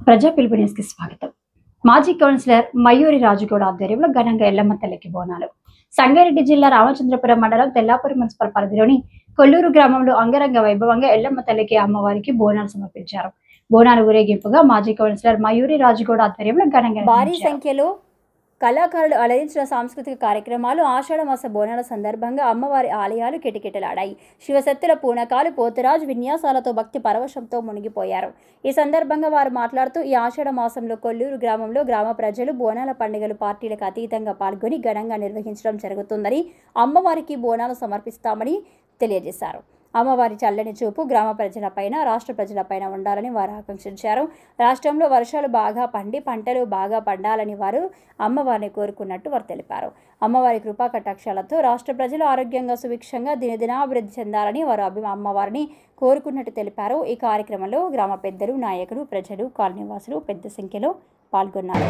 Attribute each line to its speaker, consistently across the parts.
Speaker 1: ప్రజా పిలుపు న్యూస్ కి స్వాగతం. మాజీ కౌన్సిలర్ మయూరి రాజుగౌడ ఆధ్వర్యంలో ఘనంగా ఎల్లమ్మ తల్లికి బోనాలు. సంగారెడ్డి జిల్లా రామచంద్రపురం మండలం తెల్లాపూర్ మున్సిపల్ పరిధిలోని కొల్లూరు గ్రామంలో అంగరంగ వైభవంగా ఎల్లమ్మ తల్లికి అమ్మవారికి బోనాలు సమర్పించారు. బోనాలు ఊరేగింపుగా మాజీ కౌన్సిలర్ మయూరి రాజుగౌడ ఆధ్వర్యంలో ఘనంగా
Speaker 2: భారీ సంఖ్యలో కళాకారులు అలరించిన సాంస్కృతిక కార్యక్రమాలు ఆషాఢమాస బోనాల సందర్భంగా అమ్మవారి ఆలయాలు కిటకిటలాడాయి. శివశక్తుల పూనకాలు పోతురాజు విన్యాసాలతో భక్తి పరవశంతో మునిగిపోయారు. ఈ సందర్భంగా వారు మాట్లాడుతూ ఈ ఆషాఢ మాసంలో కొల్లూరు గ్రామంలో గ్రామ ప్రజలు బోనాల పండుగలు పార్టీలకు అతీతంగా పాల్గొని ఘనంగా నిర్వహించడం జరుగుతుందని, అమ్మవారికి బోనాలు సమర్పిస్తామని తెలియజేశారు. అమ్మవారి చల్లని చూపు గ్రామ ప్రజలపైన, రాష్ట్ర ప్రజలపైన ఉండాలని వారు ఆకాంక్షించారు. రాష్ట్రంలో వర్షాలు బాగా పండి పంటలు బాగా పండాలని వారు అమ్మవారిని కోరుకున్నట్టు వారు తెలిపారు. అమ్మవారి కృపా కటాక్షాలతో రాష్ట్ర ప్రజలు ఆరోగ్యంగా సుభిక్షంగా దినదినాభివృద్ధి చెందాలని వారు అమ్మవారిని కోరుకున్నట్టు తెలిపారు. ఈ కార్యక్రమంలో గ్రామ పెద్దలు, నాయకులు, ప్రజలు, కాలనీవాసులు పెద్ద సంఖ్యలో పాల్గొన్నారు.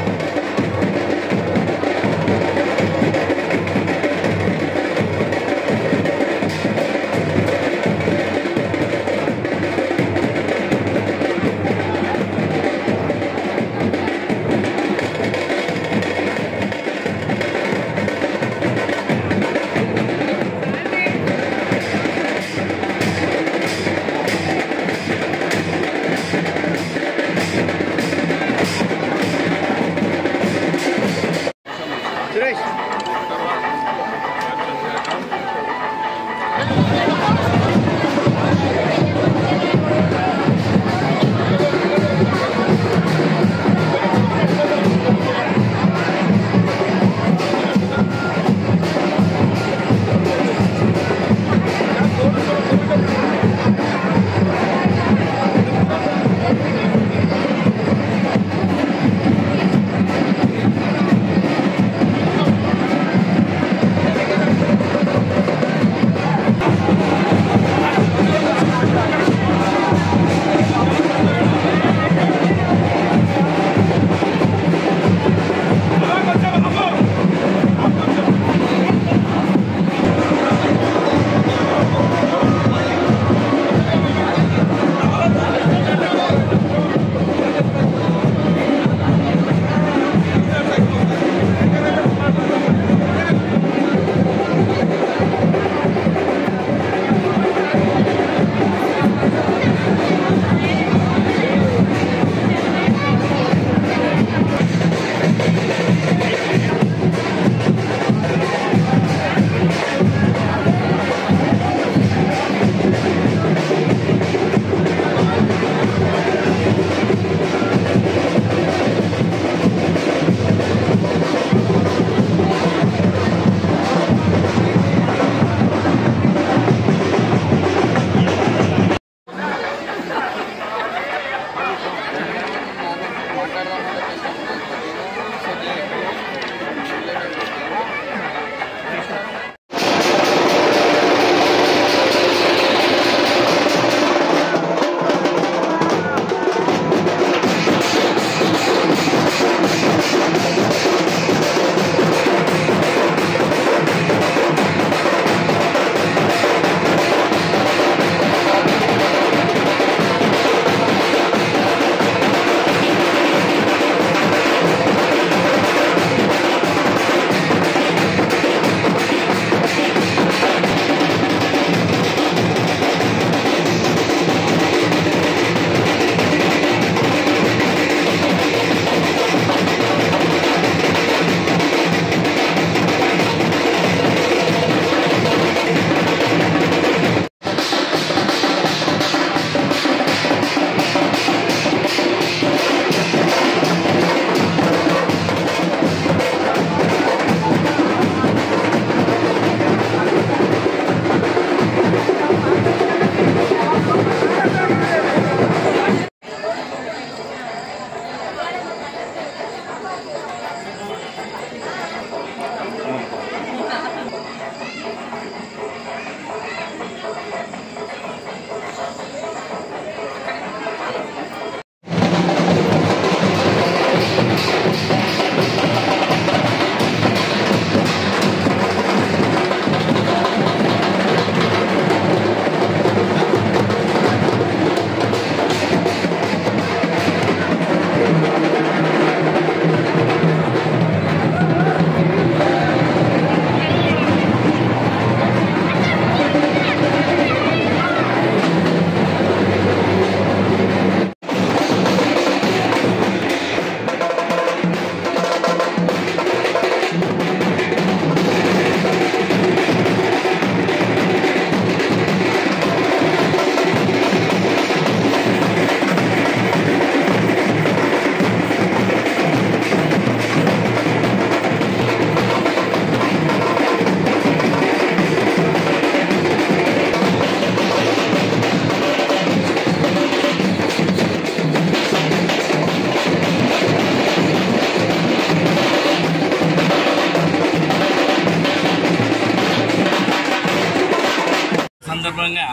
Speaker 3: సందర్భంగా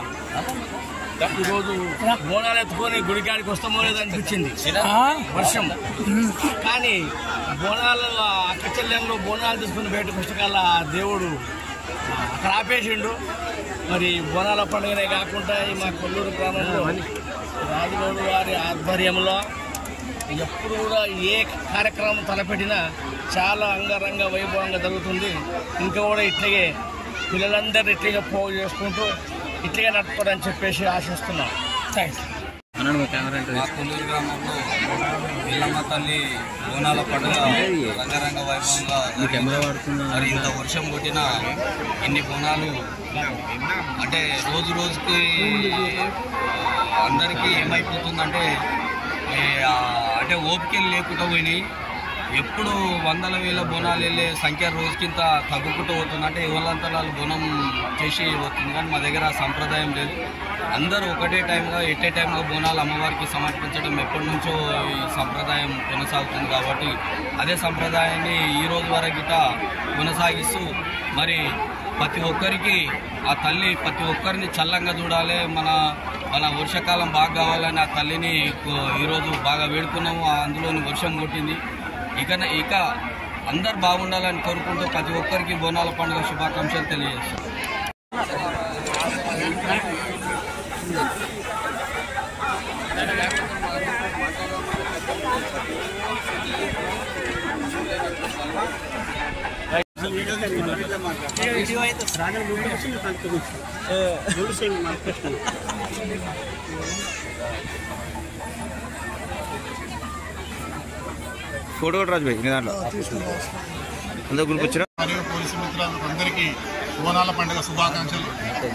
Speaker 3: ఈరోజు బోనాలు ఎత్తుకొని గుడికాడికి వస్తామో లేదనిపించింది వర్షం. కానీ బోనాలు అక్కచెల్లెంలో బోనాలు తీసుకుని బయట పుస్తకాల దేవుడు అక్కడ ఆపేసిండు. మరి బోనాల పండుగనే కాకుండా మా కొల్లూరు గ్రామంలో రాజుగౌడ్ వారి ఆధ్వర్యంలో ఎప్పుడు కూడా ఏ కార్యక్రమం తలపెట్టినా చాలా అంగరంగ వైభవంగా జరుగుతుంది. ఇంకా కూడా ఇట్లాగే పిల్లలందరూ ఇట్లాగే పోగు చేసుకుంటూ ఇట్లాగే నడుపుకోవడానికి చెప్పేసి ఆశిస్తున్నాం.
Speaker 4: మా కొల్లూరు గ్రామంలో ఎల్లమ్మ తల్లి బోనాల పండుగ రంగరంగ వైభవంగా మరి ఇంత వర్షం కొట్టినా ఇన్ని బోనాలు అంటే రోజు రోజుకి అందరికీ ఏమైపోతుందంటే అంటే ఓపికలు లేకుండా పోయినాయి. ఎప్పుడు వందల వేల బోనాలు వెళ్ళే సంఖ్య రోజుకింత తగ్గుకుంటూ పోతుంది. అంటే ఎవరంతా వాళ్ళు బోనం చేసి పోతుంది. కానీ మా దగ్గర సంప్రదాయం లేదు. అందరూ ఒకటే టైంగా ఎట్టే టైంగా బోనాలు అమ్మవారికి సమర్పించడం ఎప్పటి నుంచో ఈ సంప్రదాయం కొనసాగుతుంది. కాబట్టి అదే సంప్రదాయాన్ని ఈ రోజు వరకు కొనసాగిస్తూ మరి ప్రతి ఒక్కరికి ఆ తల్లి ప్రతి ఒక్కరిని చల్లంగా చూడాలి, మన వర్షాకాలం బాగా కావాలని ఆ తల్లిని ఈరోజు బాగా వేడుకున్నాము. అందులోని వర్షం కొట్టింది. ఇక అందరు బాగుండాలని కోరుకుంటూ ప్రతి ఒక్కరికి బోనాల పండుగ శుభాకాంక్షలు తెలియజేస్తాం.
Speaker 5: ఫోటో రాజు భాయ్ దాంట్లో అందరూ గ్రూప్ వచ్చిన
Speaker 6: మరియు పోలీసు మిత్రులకు అందరికీ బోనాల పండుగ శుభాకాంక్షలు.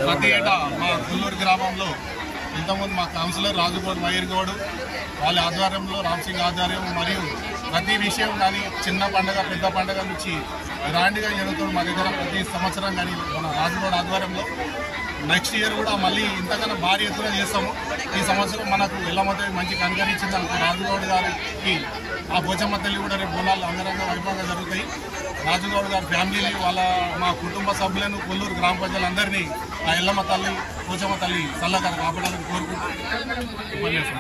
Speaker 6: ప్రతి ఏటా మా కొల్లూరు గ్రామంలో ఇంతకుముందు మా కౌన్సిలర్ రాజుగౌడ్ మయూర్గౌడ్ వాళ్ళ ఆధ్వర్యంలో రామ్సింగ్ ఆధ్వర్యం మరియు ప్రతి విషయం కానీ చిన్న పండుగ పెద్ద పండుగ నుంచి గ్రాండ్గా జరుగుతుంది మా దగ్గర ప్రతి సంవత్సరం. కానీ మన రాజుగౌడ్ ఆధ్వర్యంలో నెక్స్ట్ ఇయర్ కూడా మళ్ళీ ఇంతకన్నా భారీ ఎత్తున చేస్తాము. ఈ సంవత్సరం మనకు ఎల్లమ్మ తల్లి మంచి కనికరించింది అనుకో రాజుగౌడ్ గారికి ఆ పోచమ్మ తల్లి కూడా రేపు బోనాలు అంగరంగ వైభవంగా జరుగుతాయి. రాజుగౌడ్ గారి ఫ్యామిలీని మా కుటుంబ సభ్యులను కొల్లూరు గ్రామ ప్రజలందరినీ ఆ ఎల్లమ్మ తల్లి పోచమ్మ తల్లి చల్లగా కాపాడాలని కోరుకుంటూ ఉపన్యాసం.